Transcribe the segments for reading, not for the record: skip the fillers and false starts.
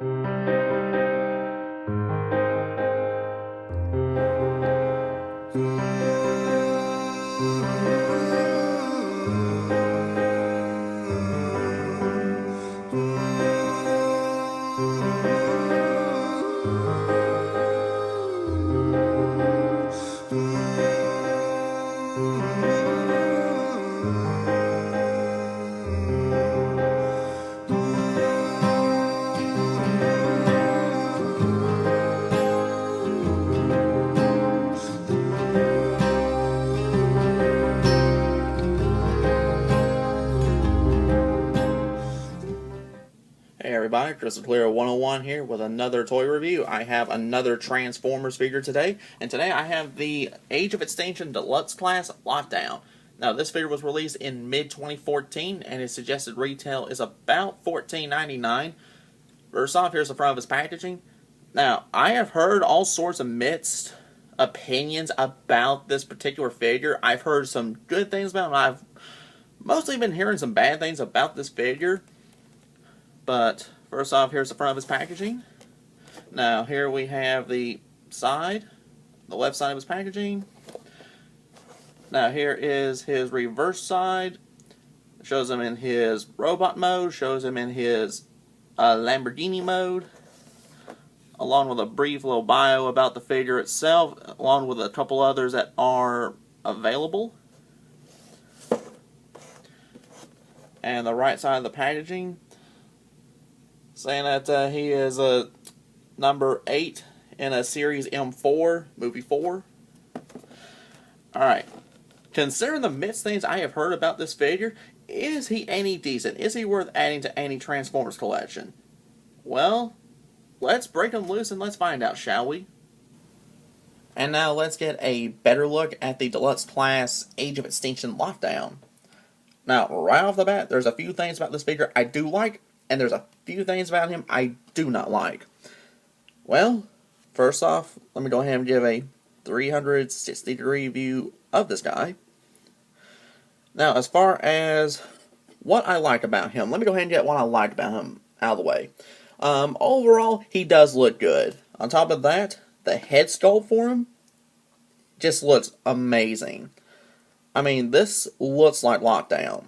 Hey everybody, Crystal Clear 101 here with another toy review. I have another Transformers figure today, and today I have the Age of Extinction Deluxe Class Lockdown. Now this figure was released in mid-2014, and its suggested retail is about $14.99. First off, here's the front of his packaging. Now, I have heard all sorts of mixed opinions about this particular figure. I've heard some good things about him. I've mostly been hearing some bad things about this figure. But first off, here's the front of his packaging. Now here we have the side, the left side of his packaging. Now here is his reverse side. Shows him in his robot mode, shows him in his Lamborghini mode, along with a brief little bio about the figure itself, along with a couple others that are available. And the right side of the packaging, saying that he is number 8 in a Series M4, movie 4. Alright. Considering the mixed things I have heard about this figure, is he any decent? Is he worth adding to any Transformers collection? Well, let's break him loose and let's find out, shall we? And now let's get a better look at the Deluxe Class Age of Extinction Lockdown. Now, right off the bat, there's a few things about this figure I do like, and there's a few things about him I do not like. Well, first off, let me go ahead and give a 360-degree view of this guy. Now, as far as what I like about him, let me go ahead and get what I like about him out of the way. Overall, he does look good. On top of that, the head sculpt for him just looks amazing. I mean, this looks like Lockdown.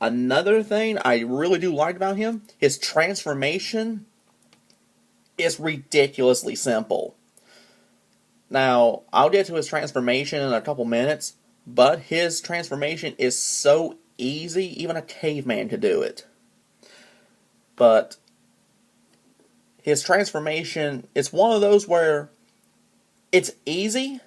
Another thing I really do like about him, his transformation is ridiculously simple. Now, I'll get to his transformation in a couple minutes, but his transformation is so easy, even a caveman could do it. But his transformation, it's one of those where it's easy,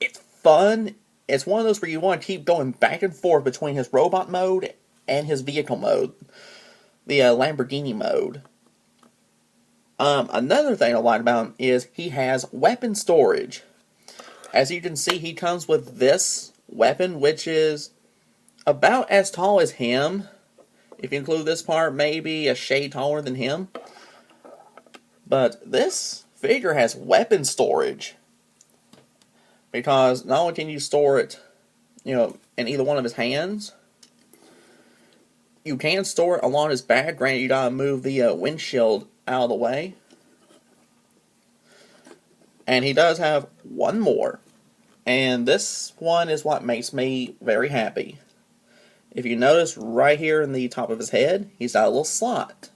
it's fun, it's one of those where you want to keep going back and forth between his robot mode and his vehicle mode, the Lamborghini mode. Another thing I like about him is he has weapon storage. As you can see, he comes with this weapon, which is about as tall as him. If you include this part, maybe a shade taller than him. But this figure has weapon storage, because not only can you store it, in either one of his hands, you can store it along his back. Granted, you gotta move the windshield out of the way. And he does have one more. And this one is what makes me very happy. If you notice right here in the top of his head, he's got a little slot.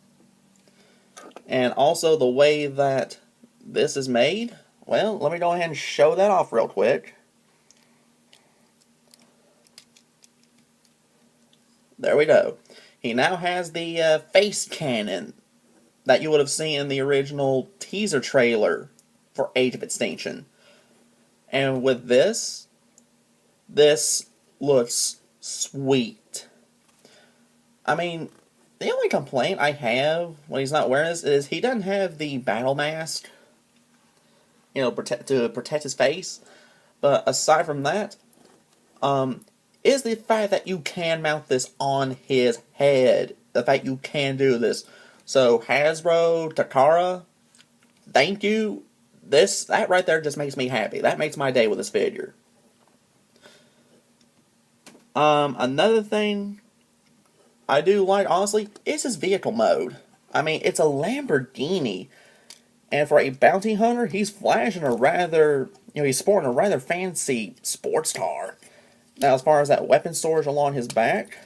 And also the way that this is made, well, let me go ahead and show that off real quick. There we go. He now has the face cannon that you would have seen in the original teaser trailer for Age of Extinction. And with this looks sweet. I mean, the only complaint I have when he's not wearing this is he doesn't have the battle mask, to protect his face. But aside from that, is the fact that you can mount this on his head. The fact you can do this. So Hasbro, Takara, thank you. That right there just makes me happy. That makes my day with this figure. Another thing I do like, honestly, is his vehicle mode. I mean, it's a Lamborghini. And for a bounty hunter, he's flashing a rather, he's sporting a rather fancy sports car. Now, as far as that weapon storage along his back,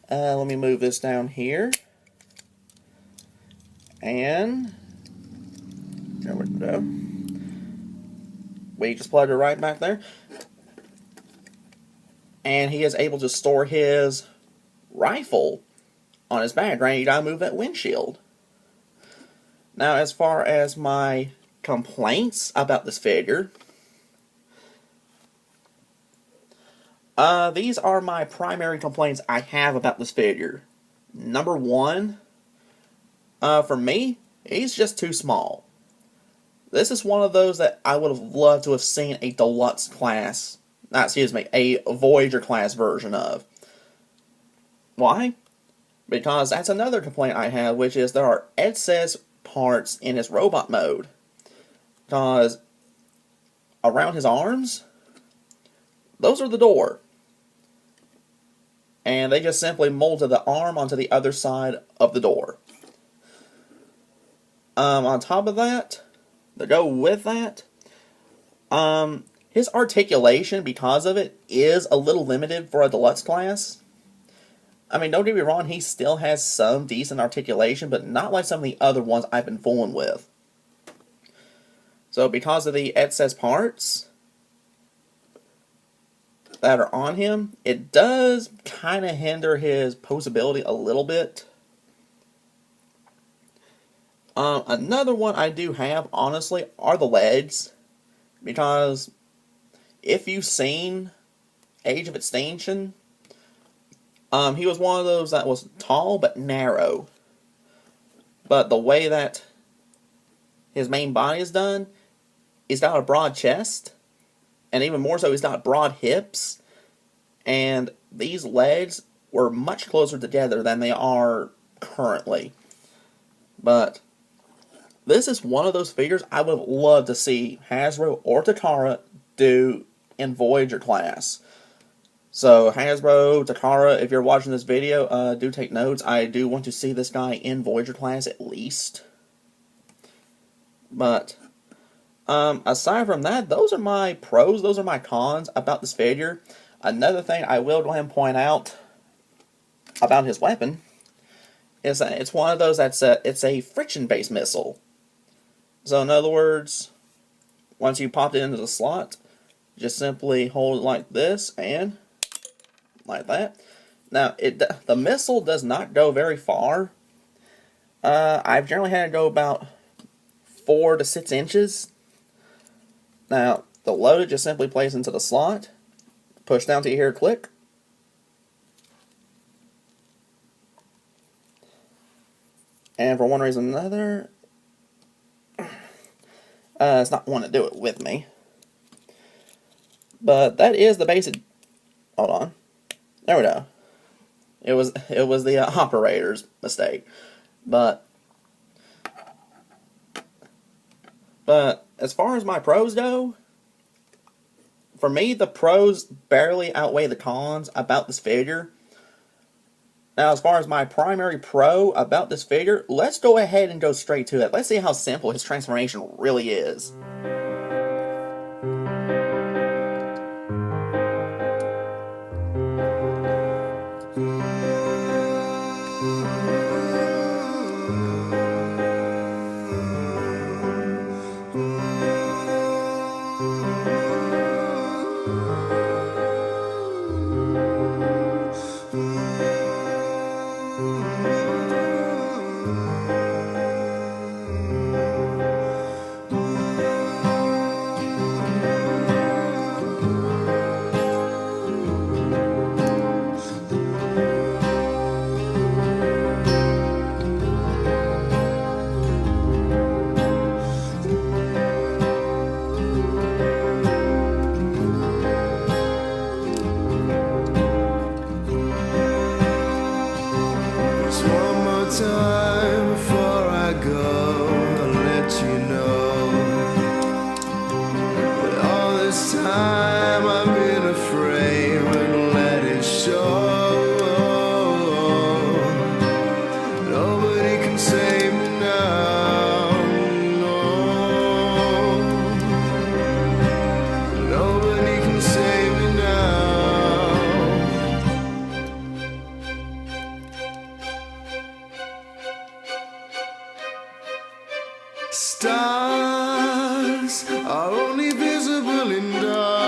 let me move this down here. And there we go. We just plugged it right back there. And he is able to store his rifle on his back, right? You gotta move that windshield. Now, as far as my complaints about this figure, these are my primary complaints I have about this figure. Number one, for me, he's just too small. This is one of those that I would have loved to have seen a Deluxe Class, a Voyager Class version of. Why? Because that's another complaint I have, which is there are excess parts in his robot mode. Because around his arms, those are the door. And they just simply molded the arm onto the other side of the door. On top of that, to go with that, his articulation, because of it, is a little limited for a Deluxe Class. I mean, don't get me wrong, he still has some decent articulation, but not like some of the other ones I've been fooling with. So, because of the excess parts that are on him, it does kind of hinder his posability a little bit. Another one I do have, honestly, are the legs. Because if you've seen Age of Extinction, he was one of those that was tall but narrow. But the way that his main body is done, he's got a broad chest. And even more so, he's got broad hips. And these legs were much closer together than they are currently. But this is one of those figures I would have loved to see Hasbro or Takara do in Voyager Class. So, Hasbro, Takara, if you're watching this video, do take notes. I do want to see this guy in Voyager Class at least. But, aside from that, those are my pros, those are my cons about this figure. Another thing I will go ahead and point out about his weapon is that it's one of those it's a friction-based missile. So, in other words, once you pop it into the slot, just simply hold it like this and like that. Now, the missile does not go very far. I've generally had it go about 4 to 6 inches. Now, the load just simply plays into the slot. Push down till you hear a click. And for one reason or another, it's not wanting to do it with me. But that is the basic. Hold on. There we go. It was the operator's mistake. But as far as my pros go, for me, the pros barely outweigh the cons about this figure. Now, as far as my primary pro about this figure, let's go ahead and go straight to it. Let's see how simple his transformation really is. Time I've been afraid, but let it show. Stars are only visible in darkness.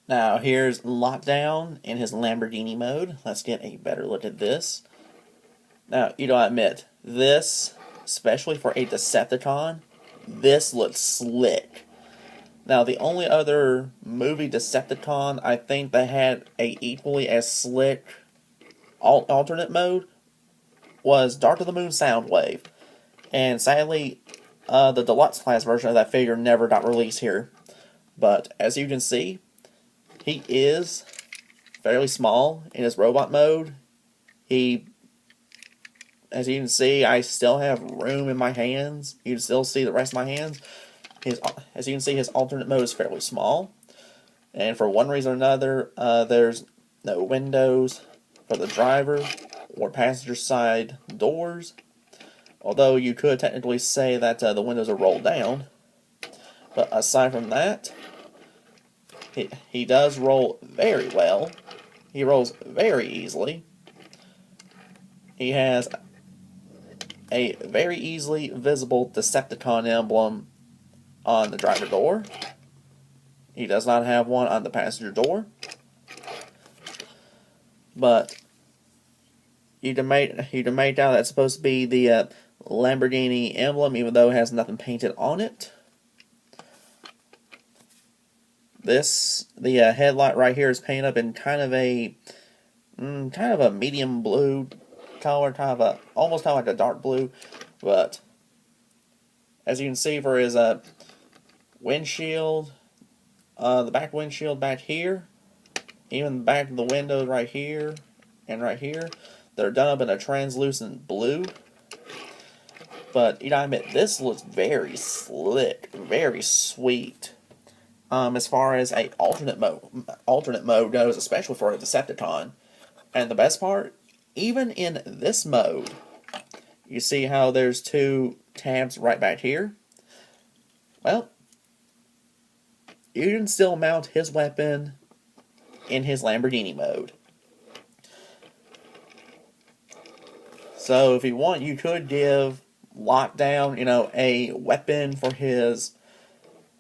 Now here's Lockdown in his Lamborghini mode. Let's get a better look at this. Now, you don't admit, this, especially for a Decepticon, this looks slick. Now, the only other movie Decepticon I think that had a equally as slick alternate mode was Dark of the Moon Soundwave. And sadly, the Deluxe Class version of that figure never got released here. But as you can see, he is fairly small in his robot mode. As you can see, I still have room in my hands. You can still see the rest of my hands. As you can see, his alternate mode is fairly small. And for one reason or another, there's no windows for the driver or passenger side doors. Although you could technically say that the windows are rolled down. But aside from that, he does roll very well. He rolls very easily. He has a very easily visible Decepticon emblem on the driver door. He does not have one on the passenger door. But you can make out that's supposed to be the Lamborghini emblem, even though it has nothing painted on it. The headlight right here is painted up in kind of a medium blue color, almost kind of like a dark blue. But as you can see, for his windshield, the back windshield back here, even the back of the windows right here and right here, they're done up in a translucent blue. But you gotta admit, this looks very slick, very sweet. As far as a alternate mode goes, especially for a Decepticon. And the best part, even in this mode, you see how there's two tabs right back here? Well, you can still mount his weapon in his Lamborghini mode. So if you want, you could give Lockdown, a weapon for his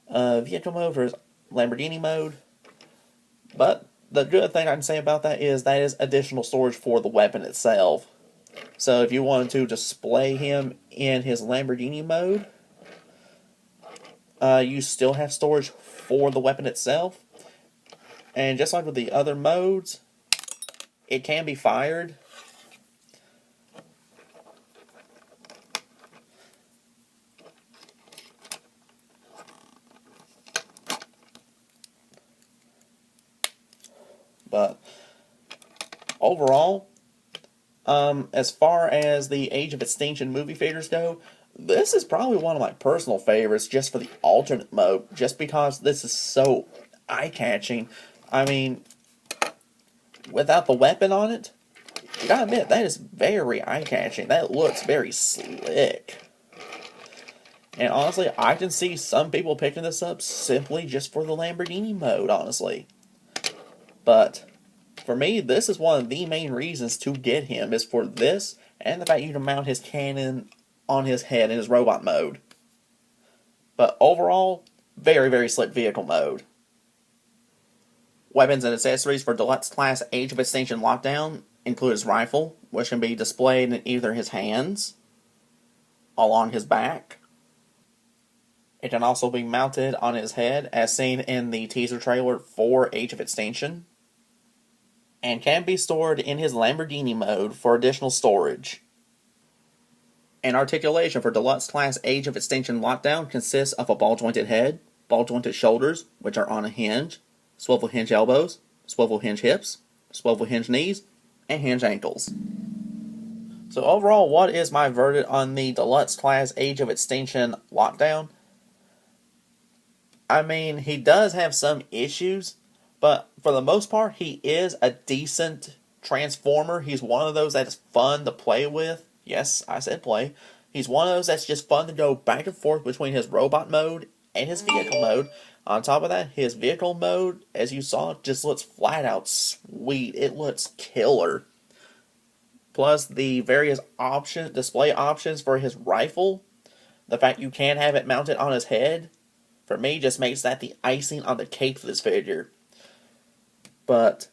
vehicle mode, for his Lamborghini mode. But the good thing I can say about that is additional storage for the weapon itself. So if you wanted to display him in his Lamborghini mode, you still have storage for the weapon itself. And just like with the other modes, it can be fired. But overall, as far as the Age of Extinction movie figures go, this is probably one of my personal favorites just for the alternate mode, just because this is so eye-catching. I mean, without the weapon on it, you gotta admit, that is very eye-catching. That looks very slick. And honestly, I can see some people picking this up simply just for the Lamborghini mode, honestly. But for me, this is one of the main reasons to get him, is for this and the fact you can mount his cannon on his head in his robot mode. But overall, very, very slick vehicle mode. Weapons and accessories for Deluxe Class Age of Extinction Lockdown include his rifle, which can be displayed in either his hands, along his back. It can also be mounted on his head, as seen in the teaser trailer for Age of Extinction, and can be stored in his Lamborghini mode for additional storage. An articulation for Deluxe Class Age of Extinction Lockdown consists of a ball-jointed head, ball-jointed shoulders, which are on a hinge, swivel hinge elbows, swivel hinge hips, swivel hinge knees, and hinge ankles. So overall, what is my verdict on the Deluxe Class Age of Extinction Lockdown? I mean, he does have some issues, but for the most part, he is a decent Transformer. He's one of those that's fun to play with. Yes, I said play. He's one of those that's just fun to go back and forth between his robot mode and his vehicle mode. On top of that, his vehicle mode, as you saw, just looks flat out sweet. It looks killer. plus the various display options for his rifle, the fact you can have it mounted on his head, for me just makes that the icing on the cake for this figure. But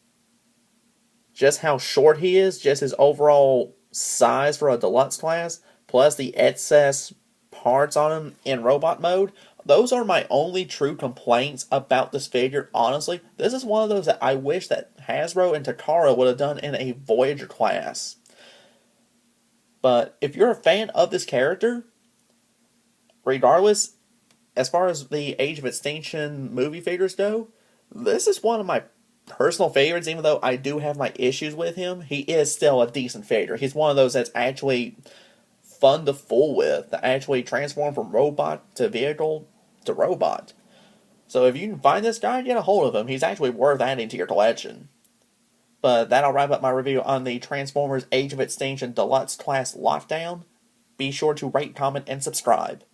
just how short he is, just his overall size for a deluxe class, plus the excess parts on him in robot mode, those are my only true complaints about this figure, honestly. This is one of those that I wish that Hasbro and Takara would have done in a Voyager class. But if you're a fan of this character, regardless, as far as the Age of Extinction movie figures go, this is one of my personal favorites. Even though I do have my issues with him, he is still a decent figure. He's one of those that's actually fun to fool with, to actually transform from robot to vehicle to robot. So if you can find this guy, get a hold of him. He's actually worth adding to your collection. But that'll wrap up my review on the Transformers Age of Extinction Deluxe Class Lockdown. Be sure to rate, comment, and subscribe.